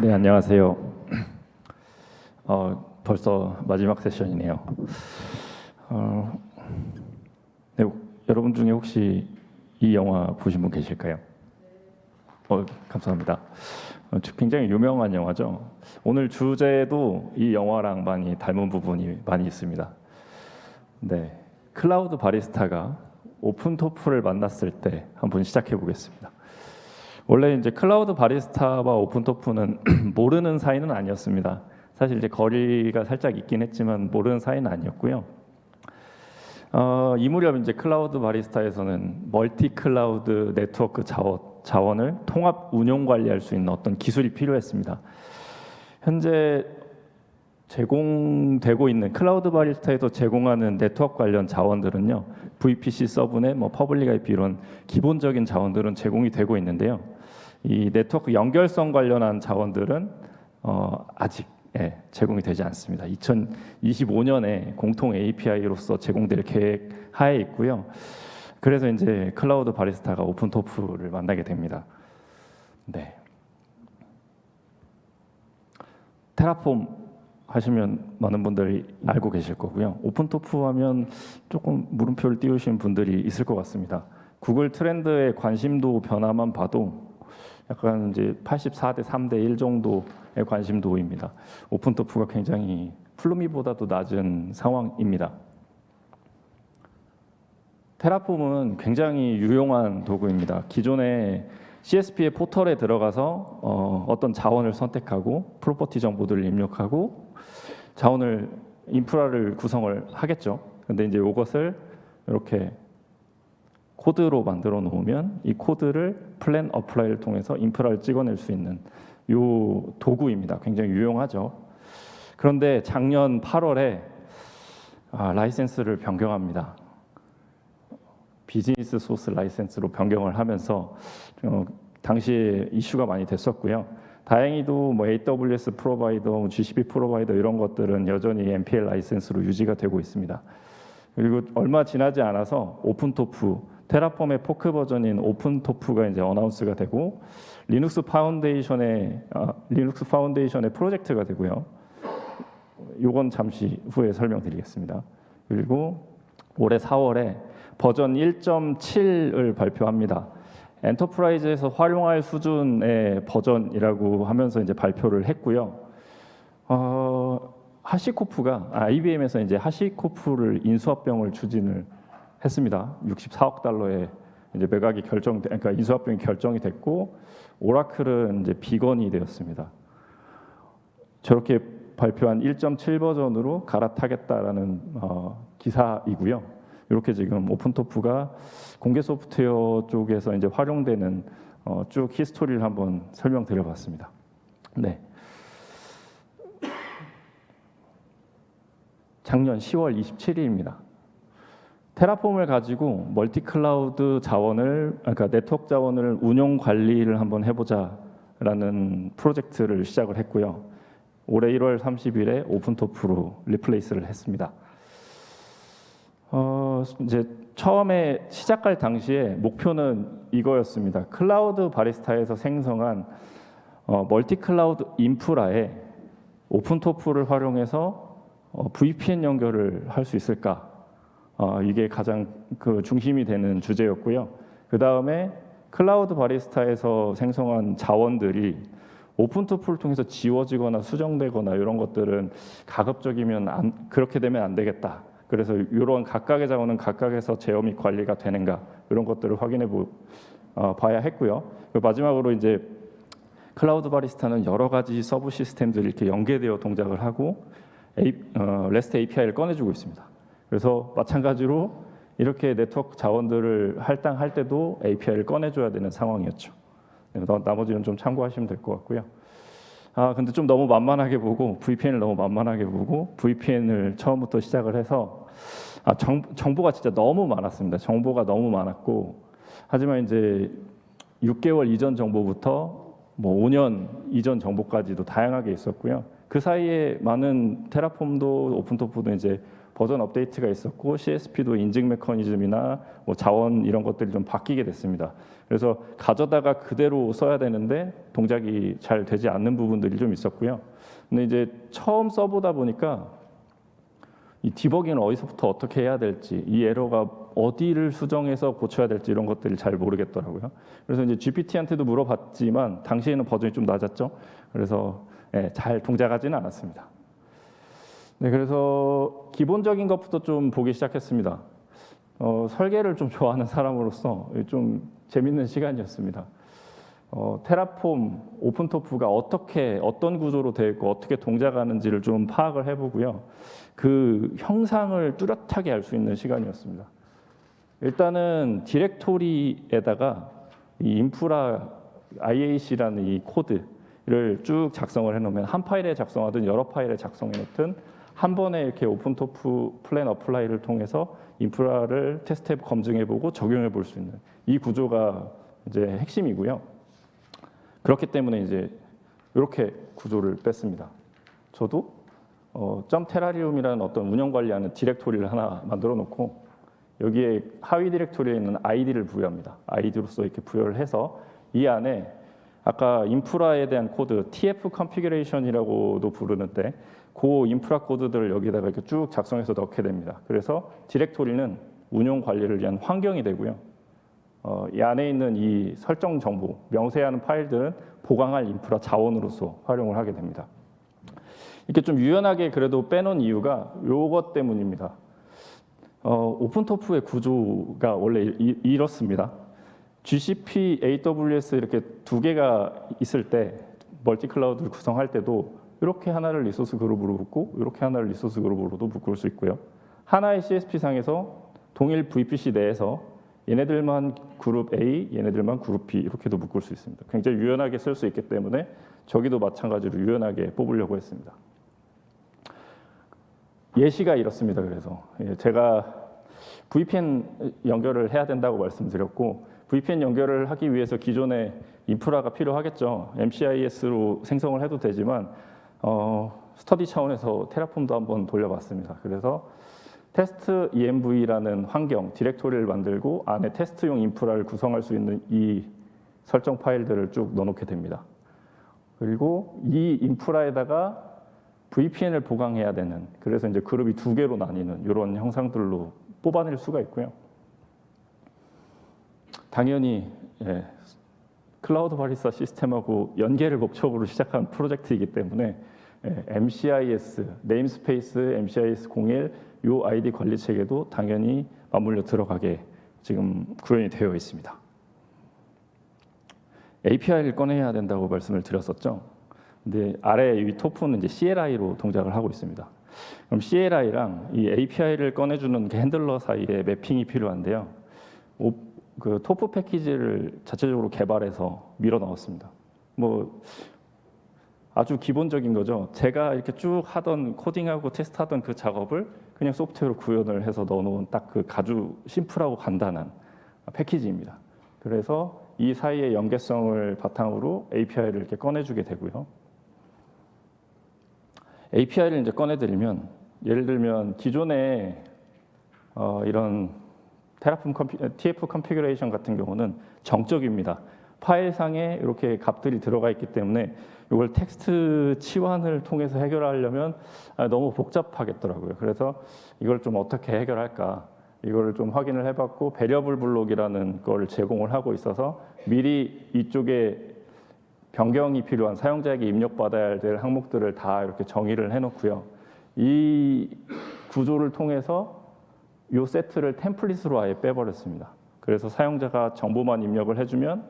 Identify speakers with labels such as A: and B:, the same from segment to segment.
A: 네, 안녕하세요. 벌써 마지막 세션이네요. 어, 네, 여러분 중에 혹시 이 영화 보신 분 계실까요? 감사합니다. 굉장히 유명한 영화죠. 오늘 주제도 이 영화랑 많이 닮은 부분이 많이 있습니다. 네, 클라우드 바리스타가 오픈토프를 만났을 때 한번 시작해 보겠습니다. 원래 이제 클라우드 바리스타와 오픈토프는 모르는 사이는 아니었습니다. 사실 이제 거리가 살짝 있긴 했지만 모르는 사이는 아니었고요. 이 무렵 이제 클라우드 바리스타에서는 멀티 클라우드 네트워크 자원을 통합 운용 관리할 수 있는 어떤 기술이 필요했습니다. 현재 제공되고 있는 클라우드 바리스타에서 제공하는 네트워크 관련 자원들은요, VPC, 서브넷, 퍼블릭 IP 이런 기본적인 자원들은 제공이 되고 있는데요. 이 네트워크 연결성 관련한 자원들은 아직 제공이 되지 않습니다. 2025년에 공통 API로서 제공될 계획 하에 있고요. 그래서 이제 클라우드 바리스타가 오픈토프를 만나게 됩니다. 네. 테라폼 하시면 많은 분들이 알고 계실 거고요. 오픈토프 하면 조금 물음표를 띄우신 분들이 있을 것 같습니다. 구글 트렌드의 관심도 변화만 봐도 약간 이제 84대 3대 1 정도의 관심도입니다. 오픈토프가 굉장히 플루미보다도 낮은 상황입니다. 테라폼은 굉장히 유용한 도구입니다. 기존의 CSP의 포털에 들어가서 어떤 자원을 선택하고 프로퍼티 정보들을 입력하고 자원을 인프라를 구성을 하겠죠. 근데 이제 이것을 이렇게 코드로 만들어 놓으면 이 코드를 플랜 어플라이를 통해서 인프라를 찍어낼 수 있는 요 도구입니다. 굉장히 유용하죠. 그런데 작년 8월에 라이센스를 변경합니다. 비즈니스 소스 라이센스로 변경을 하면서 당시에 이슈가 많이 됐었고요. 다행히도 AWS 프로바이더, GCP 프로바이더 이런 것들은 여전히 MPL 라이센스로 유지가 되고 있습니다. 그리고 얼마 지나지 않아서 오픈토프, 테라폼의 포크 버전인 오픈토프가 이제 어나운스가 되고 리눅스 파운데이션의 프로젝트가 되고요. 이건 잠시 후에 설명드리겠습니다. 그리고 올해 4월에 버전 1.7을 발표합니다. 엔터프라이즈에서 활용할 수준의 버전이라고 하면서 이제 발표를 했고요. 하시코프가 IBM에서 이제 하시코프를 인수합병을 추진을 했습니다. 64억 달러의 이제 매각이 그러니까 인수합병이 결정이 됐고 오라클은 이제 비건이 되었습니다. 저렇게 발표한 1.7 버전으로 갈아타겠다라는 기사이고요. 이렇게 지금 오픈토프가 공개 소프트웨어 쪽에서 이제 활용되는 쭉 히스토리를 한번 설명드려봤습니다. 네. 작년 10월 27일입니다. 테라폼을 가지고 멀티 클라우드 자원을, 그러니까 네트워크 자원을 운용 관리를 한번 해보자라는 프로젝트를 시작을 했고요. 올해 1월 30일에 오픈토프로 리플레이스를 했습니다. 이제 처음에 시작할 당시에 목표는 이거였습니다. 클라우드 바리스타에서 생성한 멀티 클라우드 인프라에 오픈토프를 활용해서 VPN 연결을 할 수 있을까? 이게 가장 그 중심이 되는 주제였고요. 그 다음에 클라우드 바리스타에서 생성한 자원들이 오픈토프를 통해서 지워지거나 수정되거나 이런 것들은 가급적이면 그렇게 되면 안 되겠다. 그래서 이런 각각의 자원은 각각에서 제어 및 관리가 되는가 이런 것들을 확인해 봐야 했고요. 마지막으로 이제 클라우드 바리스타는 여러 가지 서브 시스템들이 이렇게 연계되어 동작을 하고 REST API를 꺼내주고 있습니다. 그래서 마찬가지로 이렇게 네트워크 자원들을 할당할 때도 API를 꺼내줘야 되는 상황이었죠. 나머지는 좀 참고하시면 될 것 같고요. 근데 좀 너무 만만하게 보고 VPN을 너무 만만하게 보고 VPN을 처음부터 시작을 해서 정보가 진짜 너무 많았습니다. 정보가 너무 많았고 하지만 이제 6개월 이전 정보부터 5년 이전 정보까지도 다양하게 있었고요. 그 사이에 많은 테라폼도 오픈토프도 이제 버전 업데이트가 있었고 CSP도 인증 메커니즘이나 뭐 자원 이런 것들이 좀 바뀌게 됐습니다. 그래서 가져다가 그대로 써야 되는데 동작이 잘 되지 않는 부분들이 좀 있었고요. 근데 이제 처음 써보다 보니까 이 디버깅을 어디서부터 어떻게 해야 될지, 이 에러가 어디를 수정해서 고쳐야 될지 이런 것들을 잘 모르겠더라고요. 그래서 이제 GPT한테도 물어봤지만 당시에는 버전이 좀 낮았죠. 그래서 잘 동작하지는 않았습니다. 네, 그래서 기본적인 것부터 좀 보기 시작했습니다. 설계를 좀 좋아하는 사람으로서 좀 재밌는 시간이었습니다. 테라폼, 오픈토프가 어떤 구조로 되어 있고 어떻게 동작하는지를 좀 파악을 해보고요. 그 형상을 뚜렷하게 알 수 있는 시간이었습니다. 일단은 디렉토리에다가 이 인프라 IAC라는 이 코드를 쭉 작성을 해놓으면 한 파일에 작성하든 여러 파일에 작성해놓든 한 번에 이렇게 오픈토프 플랜 어플라이를 통해서 인프라를 테스트해 검증해보고 적용해 볼 수 있는 이 구조가 이제 핵심이고요. 그렇기 때문에 이제 이렇게 구조를 뺐습니다. 저도 점 테라리움이라는 어떤 운영 관리하는 디렉토리를 하나 만들어 놓고 여기에 하위 디렉토리에 있는 아이디를 부여합니다. 아이디로서 이렇게 부여를 해서 이 안에 아까 인프라에 대한 코드 TF 컨피그레이션이라고도 부르는데 그 인프라 코드들을 여기다가 이렇게 쭉 작성해서 넣게 됩니다. 그래서 디렉토리는 운용 관리를 위한 환경이 되고요. 이 안에 있는 이 설정 정보, 명세하는 파일들은 보강할 인프라 자원으로서 활용을 하게 됩니다. 이렇게 좀 유연하게 그래도 빼놓은 이유가 이것 때문입니다. 오픈토프의 구조가 원래 이렇습니다. GCP, AWS 이렇게 두 개가 있을 때 멀티 클라우드를 구성할 때도 이렇게 하나를 리소스 그룹으로 묶고 이렇게 하나를 리소스 그룹으로도 묶을 수 있고요. 하나의 CSP 상에서 동일 VPC 내에서 얘네들만 그룹 A, 얘네들만 그룹 B 이렇게도 묶을 수 있습니다. 굉장히 유연하게 쓸 수 있기 때문에 저기도 마찬가지로 유연하게 뽑으려고 했습니다. 예시가 이렇습니다. 그래서 제가 VPN 연결을 해야 된다고 말씀드렸고 VPN 연결을 하기 위해서 기존에 인프라가 필요하겠죠. MCIS로 생성을 해도 되지만 스터디 차원에서 테라폼도 한번 돌려봤습니다. 그래서 테스트 env라는 환경, 디렉토리를 만들고 안에 테스트용 인프라를 구성할 수 있는 이 설정 파일들을 쭉 넣어놓게 됩니다. 그리고 이 인프라에다가 VPN을 보강해야 되는, 그래서 이제 그룹이 두 개로 나뉘는 이런 형상들로 뽑아낼 수가 있고요. 당연히 클라우드 바리스타 시스템하고 연계를 목적으로 시작한 프로젝트이기 때문에 MCIS, 네임스페이스 MCIS 01 요 아이디 관리 체계도 당연히 맞물려 들어가게 지금 구현이 되어 있습니다. API를 꺼내야 된다고 말씀을 드렸었죠. 근데 아래 이 토프는 이제 CLI로 동작을 하고 있습니다. 그럼 CLI랑 이 API를 꺼내주는 핸들러 사이에 매핑이 필요한데요. 그 토프 패키지를 자체적으로 개발해서 밀어 넣었습니다. 뭐 아주 기본적인 거죠. 제가 이렇게 쭉 하던 코딩하고 테스트하던 그 작업을 그냥 소프트웨어로 구현을 해서 넣어놓은 딱 그 아주 심플하고 간단한 패키지입니다. 그래서 이 사이의 연계성을 바탕으로 API를 이렇게 꺼내주게 되고요. API를 이제 꺼내드리면 예를 들면 기존에 이런 테라폼 TF 컨피그레이션 같은 경우는 정적입니다. 파일상에 이렇게 값들이 들어가 있기 때문에 이걸 텍스트 치환을 통해서 해결하려면 너무 복잡하겠더라고요. 그래서 이걸 좀 어떻게 해결할까? 이거를 좀 확인을 해봤고 베리어블 블록이라는 걸 제공을 하고 있어서 미리 이쪽에 변경이 필요한 사용자에게 입력받아야 될 항목들을 다 이렇게 정의를 해놓고요. 이 구조를 통해서 이 세트를 템플릿으로 아예 빼버렸습니다. 그래서 사용자가 정보만 입력을 해주면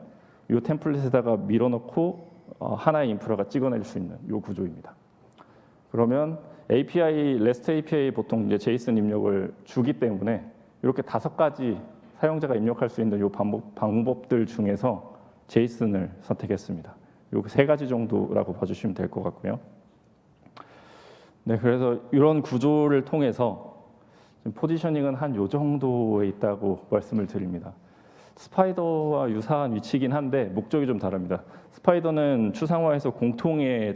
A: 이 템플릿에다가 밀어넣고 하나의 인프라가 찍어낼 수 있는 이 구조입니다. 그러면 REST API 보통 이제 JSON 입력을 주기 때문에 이렇게 5가지 사용자가 입력할 수 있는 이 방법들 중에서 JSON을 선택했습니다. 이 3가지 정도라고 봐주시면 될 것 같고요. 네, 그래서 이런 구조를 통해서 지금 포지셔닝은 한 요 정도에 있다고 말씀을 드립니다. 스파이더와 유사한 위치이긴 한데 목적이 좀 다릅니다. 스파이더는 추상화해서 공통의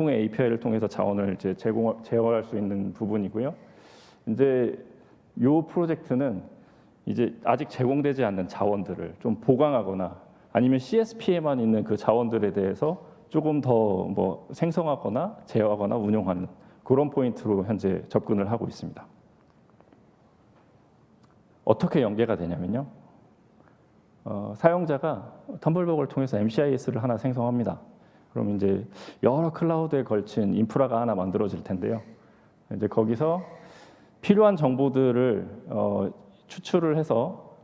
A: API를 통해서 자원을 이제 제어할 수 있는 부분이고요. 이제 요 프로젝트는 이제 아직 제공되지 않는 자원들을 좀 보강하거나 아니면 CSP에만 있는 그 자원들에 대해서 조금 더 뭐 생성하거나 제어하거나 운용하는 그런 포인트로 현재 접근을 하고 있습니다. 어떻게 연계가 되냐면요. 사용자가 텀블벅을 통해서 MCIS를 하나 생성합니다. 그럼 이제 여러 클라우드에 걸친 인프라가 하나 만들어질 텐데요. 이제 거기서 필요한 정보들을 추출을 해서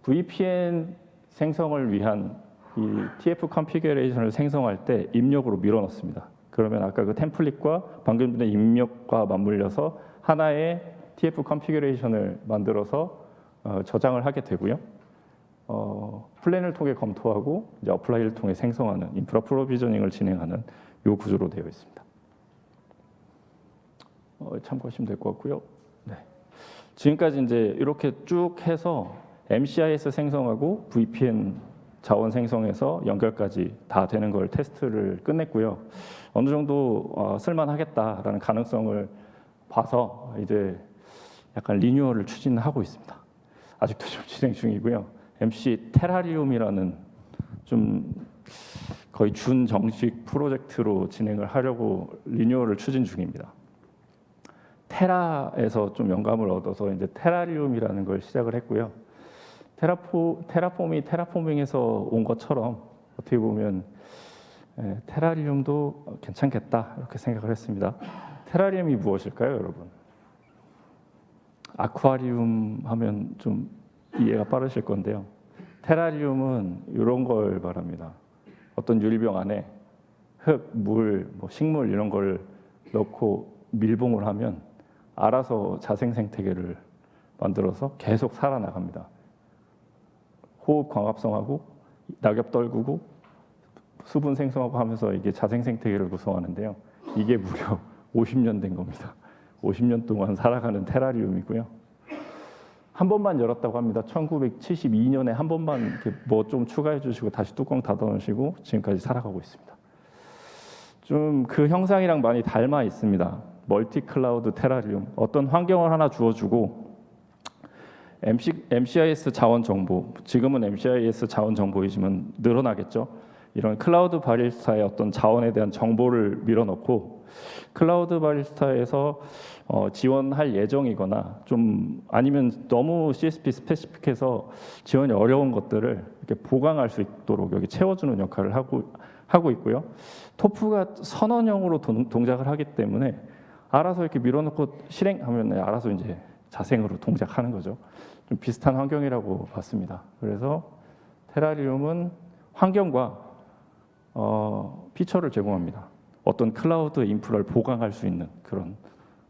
A: VPN 생성을 위한 이 TF 컨피그레이션을 생성할 때 입력으로 밀어넣습니다. 그러면 아까 그 템플릿과 방금 전에 입력과 맞물려서 하나의 TF 컨피그레이션을 만들어서 저장을 하게 되고요. 플랜을 통해 검토하고 이제 어플라이를 통해 생성하는 인프라 프로비저닝을 진행하는 이 구조로 되어 있습니다. 참고하시면 될 것 같고요. 네. 지금까지 이제 이렇게 쭉 해서 MCIS 생성하고 VPN 자원 생성해서 연결까지 다 되는 걸 테스트를 끝냈고요. 어느 정도 쓸만하겠다라는 가능성을 봐서 이제 약간 리뉴얼을 추진하고 있습니다. 아직도 좀 진행 중이고요. MC 테라리움이라는 좀 거의 준정식 프로젝트로 진행을 하려고 리뉴얼을 추진 중입니다. 테라에서 좀 영감을 얻어서 이제 테라리움이라는 걸 시작을 했고요. 테라폼이 테라포밍에서 온 것처럼 어떻게 보면 테라리움도 괜찮겠다 이렇게 생각을 했습니다. 테라리움이 무엇일까요, 여러분? 아쿠아리움 하면 좀 이해가 빠르실 건데요. 테라리움은 이런 걸 말합니다. 어떤 유리병 안에 흙, 물, 뭐 식물 이런 걸 넣고 밀봉을 하면 알아서 자생 생태계를 만들어서 계속 살아나갑니다. 호흡 광합성하고 낙엽 떨구고 수분 생성하고 하면서 이게 자생 생태계를 구성하는데요. 이게 무려 50년 된 겁니다. 50년 동안 살아가는 테라리움이고요. 한 번만 열었다고 합니다. 1972년에 한 번만 뭐 좀 추가해 주시고 다시 뚜껑 닫아 놓으시고 지금까지 살아가고 있습니다. 좀 그 형상이랑 많이 닮아 있습니다. 멀티 클라우드 테라리움. 어떤 환경을 하나 주어주고 MCIS 자원 정보, 지금은 MCIS 자원 정보이지만 늘어나겠죠. 이런 클라우드 바리스타의 어떤 자원에 대한 정보를 밀어넣고 클라우드 바리스타에서 지원할 예정이거나 좀 아니면 너무 CSP 스페시픽해서 지원이 어려운 것들을 이렇게 보강할 수 있도록 여기 채워주는 역할을 하고 있고요. 토프가 선언형으로 동작을 하기 때문에 알아서 이렇게 밀어넣고 실행하면 알아서 이제 자생으로 동작하는 거죠. 좀 비슷한 환경이라고 봤습니다. 그래서 테라리움은 환경과 피처를 제공합니다. 어떤 클라우드 인프라를 보강할 수 있는 그런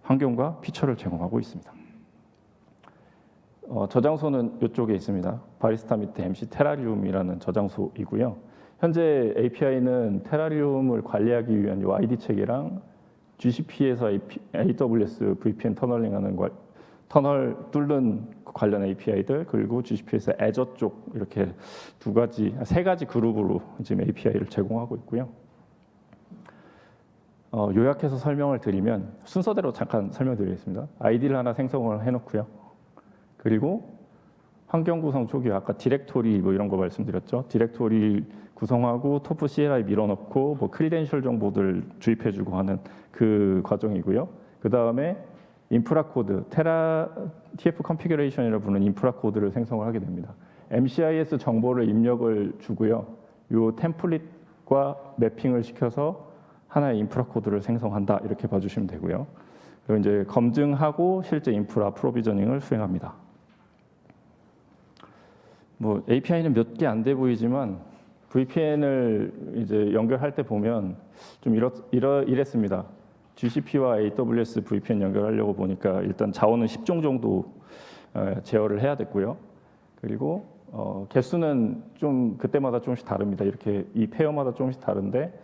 A: 환경과 피처를 제공하고 있습니다. 저장소는 이쪽에 있습니다. 바리스타 밑에 MC 테라리움이라는 저장소이고요. 현재 API는 테라리움을 관리하기 위한 이 ID 체계랑 GCP에서 AWS VPN 터널링하는 터널 뚫는 관련 API들 그리고 GCP에서 애저 쪽 이렇게 세 가지 그룹으로 지금 API를 제공하고 있고요. 요약해서 설명을 드리면 순서대로 잠깐 설명드리겠습니다. 아이디를 하나 생성을 해놓고요. 그리고 환경 구성 초기 아까 디렉토리 뭐 이런 거 말씀드렸죠. 디렉토리 구성하고 토프 CLI 밀어넣고 뭐 크리덴셜 정보들 주입해주고 하는 그 과정이고요. 그 다음에 인프라 코드, TF 컨피그레이션이라고 부르는 인프라 코드를 생성을 하게 됩니다. MCIS 정보를 입력을 주고요. 이 템플릿과 매핑을 시켜서 하나의 인프라 코드를 생성한다 이렇게 봐주시면 되고요. 그리고 이제 검증하고 실제 인프라 프로비저닝을 수행합니다. 뭐 API는 몇 개 안 돼 보이지만 VPN을 이제 연결할 때 보면 좀 이랬습니다. GCP와 AWS VPN 연결하려고 보니까 일단 자원은 10종 정도 제어를 해야 됐고요. 그리고 개수는 좀 그때마다 조금씩 다릅니다. 이렇게 이 페어마다 조금씩 다른데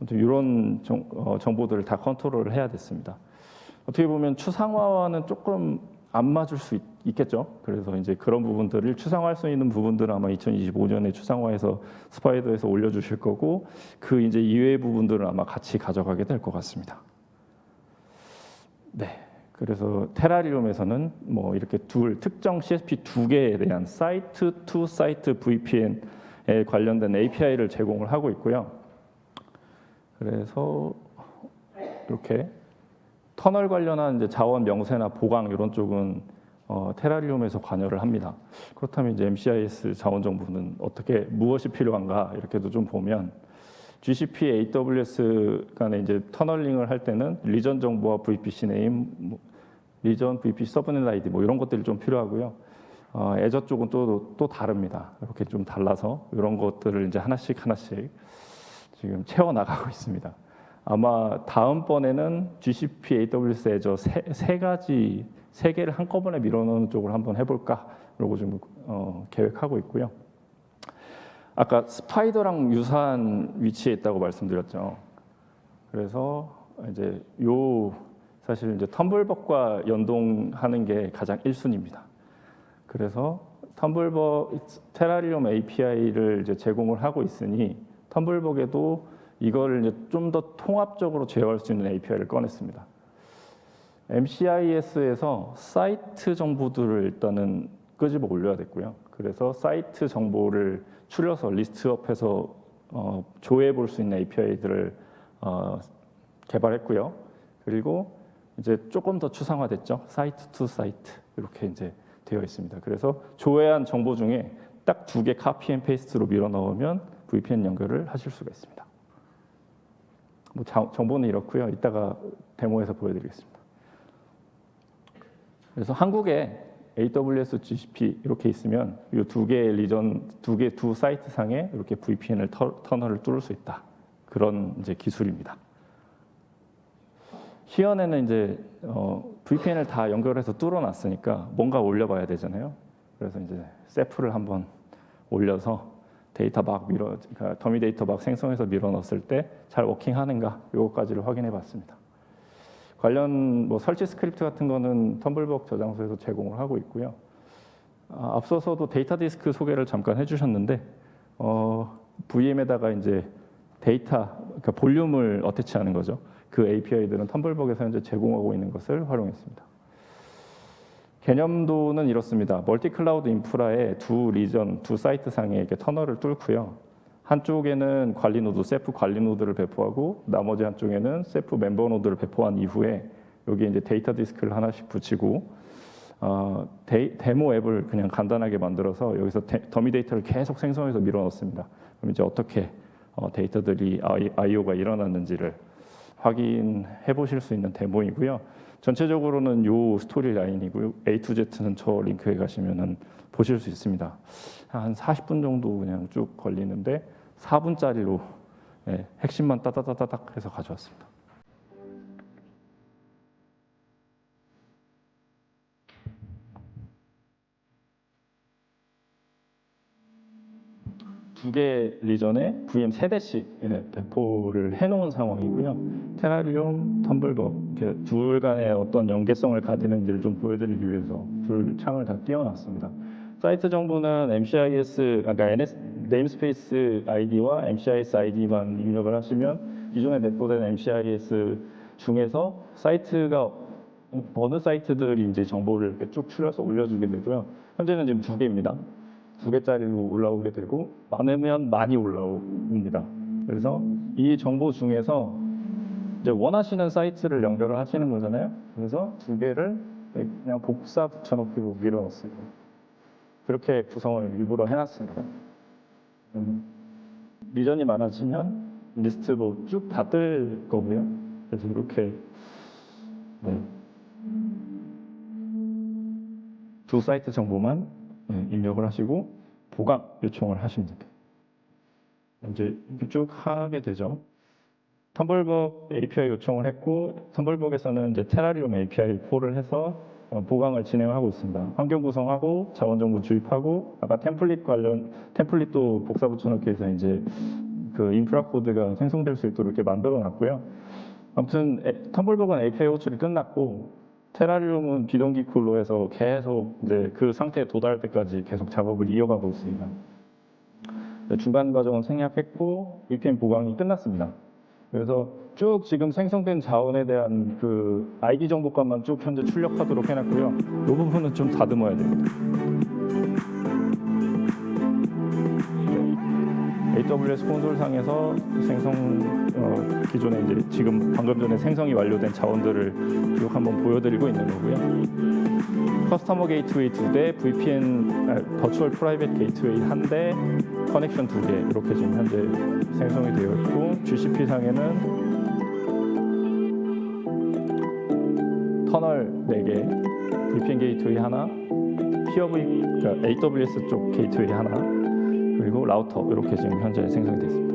A: 이런 정보들을 다 컨트롤을 해야 됐습니다. 어떻게 보면 추상화와는 조금 안 맞을 수 있겠죠. 그래서 이제 그런 부분들을 추상화할 수 있는 부분들은 아마 2025년에 추상화해서 스파이더에서 올려주실 거고 그 이제 이외의 부분들은 아마 같이 가져가게 될 것 같습니다. 네, 그래서 테라리움에서는 뭐 이렇게 특정 CSP 두 개에 대한 사이트 투 사이트 VPN에 관련된 API를 제공을 하고 있고요. 그래서 이렇게 터널 관련한 이제 자원 명세나 보강 이런 쪽은 테라리움에서 관여를 합니다. 그렇다면 이제 MCIS 자원 정보는 어떻게 무엇이 필요한가 이렇게도 좀 보면 GCP, AWS 간에 이제 터널링을 할 때는 리전 정보와 VPC 네임, 리전, VPC 서브넷 아이디 뭐 이런 것들이 좀 필요하고요. 애저 쪽은 또 다릅니다. 이렇게 좀 달라서 이런 것들을 이제 하나씩 지금 채워 나가고 있습니다. 아마 다음번에는 GCP, AWS, 애저 세 개를 한꺼번에 밀어넣는 쪽으로 한번 해볼까 그러고 좀 계획하고 있고요. 아까 스파이더랑 유사한 위치에 있다고 말씀드렸죠. 그래서 이제 사실 이제 텀블벅과 연동하는 게 가장 1순위입니다. 그래서 테라리움 API를 이제 제공을 하고 있으니 텀블벅에도 이거를 이제 좀 더 통합적으로 제어할 수 있는 API를 꺼냈습니다. MCIS에서 사이트 정보들을 일단은 끄집어 올려야 됐고요. 그래서 사이트 정보를 추려서 리스트업해서 조회해 볼 수 있는 API들을 개발했고요. 그리고 이제 조금 더 추상화됐죠. 사이트 투 사이트 이렇게 이제 되어 있습니다. 그래서 조회한 정보 중에 딱 2개 카피 앤 페이스트로 밀어 넣으면 VPN 연결을 하실 수가 있습니다. 뭐 정보는 이렇고요. 이따가 데모에서 보여드리겠습니다. 그래서 한국에 AWS, GCP 이렇게 있으면 이 2개의 리전, 두 사이트 상에 이렇게 VPN을 터널을 뚫을 수 있다. 그런 이제 기술입니다. 희연에는 이제 VPN을 다 연결해서 뚫어놨으니까 뭔가 올려봐야 되잖아요. 그래서 이제 셀프를 한번 올려서 그러니까 더미 데이터 막 생성해서 밀어넣었을 때 잘 워킹하는가 요거까지를 확인해봤습니다. 관련 뭐 설치 스크립트 같은 거는 텀블벅 저장소에서 제공을 하고 있고요. 앞서서도 데이터 디스크 소개를 잠깐 해주셨는데 VM에다가 이제 그러니까 볼륨을 어태치하는 거죠. 그 API들은 텀블벅에서 현재 제공하고 있는 것을 활용했습니다. 개념도는 이렇습니다. 멀티 클라우드 인프라의 두 사이트 상에 이렇게 터널을 뚫고요. 한쪽에는 관리 노드, 셀프 관리 노드를 배포하고 나머지 한쪽에는 셀프 멤버 노드를 배포한 이후에 여기 이제 데이터 디스크를 하나씩 붙이고 데모 앱을 그냥 간단하게 만들어서 여기서 더미 데이터를 계속 생성해서 밀어넣습니다. 그럼 이제 어떻게 데이터들이 I/O가 일어났는지를 확인해 보실 수 있는 데모이고요. 전체적으로는 요 스토리 라인이고요. A to Z는 저 링크에 가시면은 보실 수 있습니다. 한 40분 정도 그냥 쭉 걸리는데 4분짜리로 핵심만 따다다닥 해서 가져왔습니다. 두 개 리전에 VM 3대씩 배포를 해놓은 상황이고요. 테라리움, 텀블벅 둘 간의 어떤 연계성을 가지는지를 좀 보여드리기 위해서 둘 창을 다 띄워놨습니다. 사이트 정보는 MCIS, 그러니까 네임스페이스 ID와 MCIS ID만 입력을 하시면 기존에 배포된 MCIS 중에서 사이트가 어느 사이트들이 이제 정보를 이렇게 쭉 추려서 올려주게 되고요. 현재는 지금 2개입니다. 2개짜리로 올라오게 되고 많으면 많이 올라옵니다. 그래서 이 정보 중에서 이제 원하시는 사이트를 연결을 하시는 거잖아요. 그래서 2개를 그냥 복사 붙여넣기로 밀어넣습니다. 그렇게 구성을 일부러 해놨습니다. 리전이 많아지면 리스트로 쭉 다 뜰 거고요. 그래서 이렇게 두 사이트 정보만 입력을 하시고 보강 요청을 하시면 됩니다. 이제 쭉 하게 되죠. 텀블벅 API 요청을 했고 텀블벅에서는 이제 테라리움 API 콜을 해서 보강을 진행하고 있습니다. 환경 구성하고 자원 정보 주입하고 아까 템플릿도 복사 붙여넣기 해서 이제 그 인프라 코드가 생성될 수 있도록 이렇게 만들어 놨고요. 아무튼 텀블벅은 API 호출이 끝났고 테라리움은 비동기 쿨로 해서 계속 이제 그 상태에 도달할 때까지 계속 작업을 이어가고 있습니다. 중간 과정은 생략했고 VPN 보강이 끝났습니다. 그래서 쭉 지금 생성된 자원에 대한 그 ID 정보값만 쭉 현재 출력하도록 해놨고요. 이 부분은 좀 다듬어야 됩니다. AWS 콘솔상에서 기존에 이제 지금 방금 전에 생성이 완료된 자원들을 쭉 한번 보여드리고 있는 거고요. 커스터머 게이트웨이 2대, 버추얼 프라이빗 게이트웨이 1대, 커넥션 2개 이렇게 지금 현재 생성이 되어 있고, GCP 상에는 터널 4개, VPN 게이트웨이 하나, 그러니까 AWS 쪽 게이트웨이 하나, 그리고 라우터 이렇게 지금 현재 생성이 됐습니다.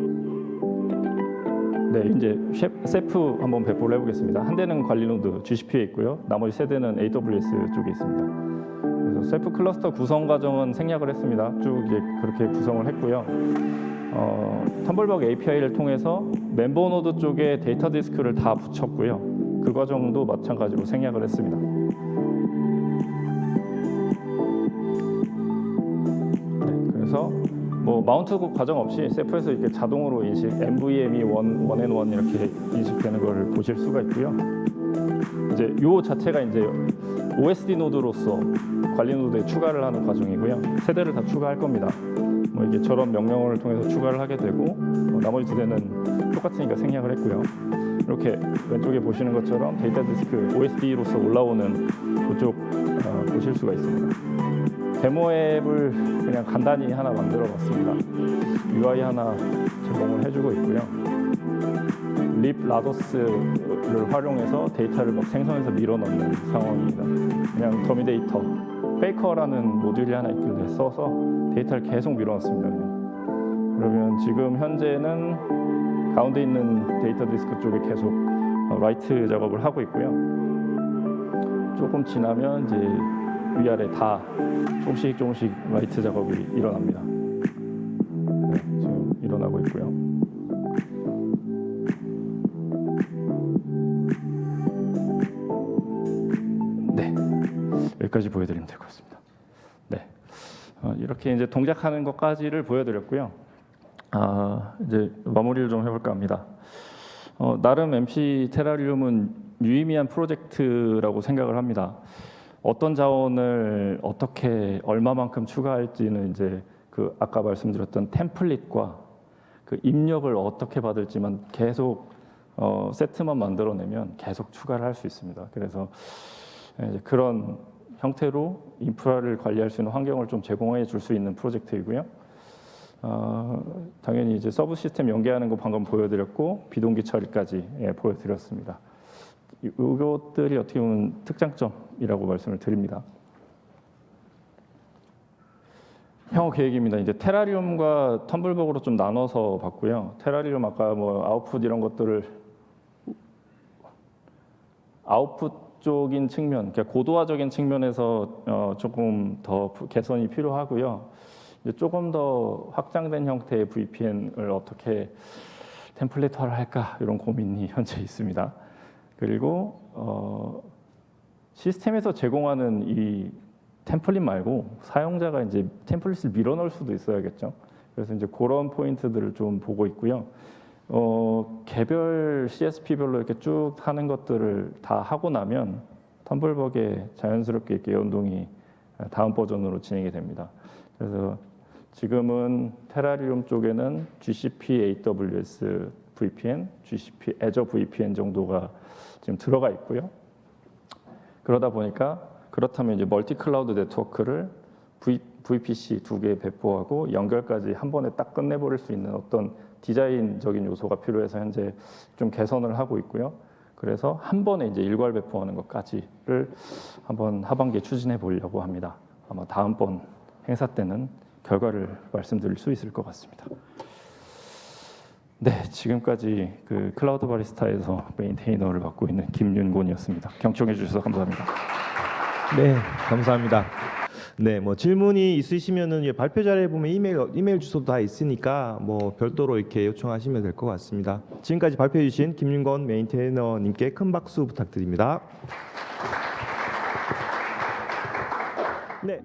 A: 네, 이제 세프 한번 배포를 해보겠습니다. 한 대는 관리 노드 GCP에 있고요. 나머지 세 대는 AWS 쪽에 있습니다. 그래서 세프 클러스터 구성 과정은 생략을 했습니다. 쭉 이제 그렇게 구성을 했고요. 텀블벅 API를 통해서 멤버 노드 쪽에 데이터 디스크를 다 붙였고요. 그 과정도 마찬가지로 생략을 했습니다. 네, 그래서 뭐 마운트 과정 없이 세프에서 이렇게 자동으로 인식, NVMe 1N1 이렇게 인식되는 걸 보실 수가 있고요. 이제 요 자체가 이제 OSD 노드로서 관리 노드에 추가를 하는 과정이고요. 세대를 다 추가할 겁니다. 뭐 이게 저런 명령어를 통해서 추가를 하게 되고, 나머지 두 대는 똑같으니까 생략을 했고요. 이렇게 왼쪽에 보시는 것처럼 데이터 디스크 OSD로서 올라오는 그쪽 보실 수가 있습니다. 데모 앱을 그냥 간단히 하나 만들어 봤습니다. UI 하나 제공을 해주고 있고요. 립 라도스를 활용해서 데이터를 막 생성해서 밀어넣는 상황입니다. 그냥 더미 데이터, 페이커라는 모듈이 하나 있길래 써서 데이터를 계속 밀어넣습니다. 그러면 지금 현재는 가운데 있는 데이터 디스크 쪽에 계속 라이트 작업을 하고 있고요. 조금 지나면 이제 위아래 다 조금씩 라이트 작업이 일어납니다. 네, 지금 일어나고 있고요. 네, 여기까지 보여드리면 될 것 같습니다. 네, 이렇게 이제 동작하는 것까지를 보여드렸고요. 이제 마무리를 좀 해볼까 합니다. 나름 MC 테라리움은 유의미한 프로젝트라고 생각을 합니다. 어떤 자원을 어떻게 얼마만큼 추가할지는 이제 그 아까 말씀드렸던 템플릿과 그 입력을 어떻게 받을지만 계속 세트만 만들어내면 계속 추가를 할 수 있습니다. 그래서 이제 그런 형태로 인프라를 관리할 수 있는 환경을 좀 제공해 줄 수 있는 프로젝트이고요. 당연히 이제 서브 시스템 연계하는 거 방금 보여드렸고, 비동기 처리까지 보여드렸습니다. 이것들이 어떻게 보면 특장점이라고 말씀을 드립니다. 향후 계획입니다. 이제 테라리움과 텀블벅으로 좀 나눠서 봤고요. 테라리움 아까 뭐 아웃풋 이런 것들을 아웃풋 쪽인 측면, 그러니까 고도화적인 측면에서 조금 더 개선이 필요하고요. 이제 조금 더 확장된 형태의 VPN을 어떻게 템플릿화를 할까 이런 고민이 현재 있습니다. 그리고 시스템에서 제공하는 이 템플릿 말고 사용자가 이제 템플릿을 밀어넣을 수도 있어야겠죠. 그래서 이제 그런 포인트들을 좀 보고 있고요. 개별 CSP별로 이렇게 쭉 하는 것들을 다 하고 나면 텀블벅에 자연스럽게 이렇게 연동이 다음 버전으로 진행이 됩니다. 그래서 지금은 테라리움 쪽에는 GCP AWS VPN, GCP Azure VPN 정도가 지금 들어가 있고요. 그러다 보니까 그렇다면 이제 멀티 클라우드 네트워크를 VPC 2개 배포하고 연결까지 한 번에 딱 끝내버릴 수 있는 어떤 디자인적인 요소가 필요해서 현재 좀 개선을 하고 있고요. 그래서 한 번에 이제 일괄 배포하는 것까지를 한번 하반기에 추진해 보려고 합니다. 아마 다음번 행사 때는 결과를 말씀드릴 수 있을 것 같습니다. 네, 지금까지 그 클라우드 바리스타에서 메인테이너를 맡고 있는 김윤곤이었습니다. 경청해 주셔서 감사합니다.
B: 네, 감사합니다. 네, 뭐 질문이 있으시면은 발표 자료에 보면 이메일 주소도 다 있으니까 뭐 별도로 이렇게 요청하시면 될 것 같습니다. 지금까지 발표해 주신 김윤건 메인테이너님께 큰 박수 부탁드립니다. 네.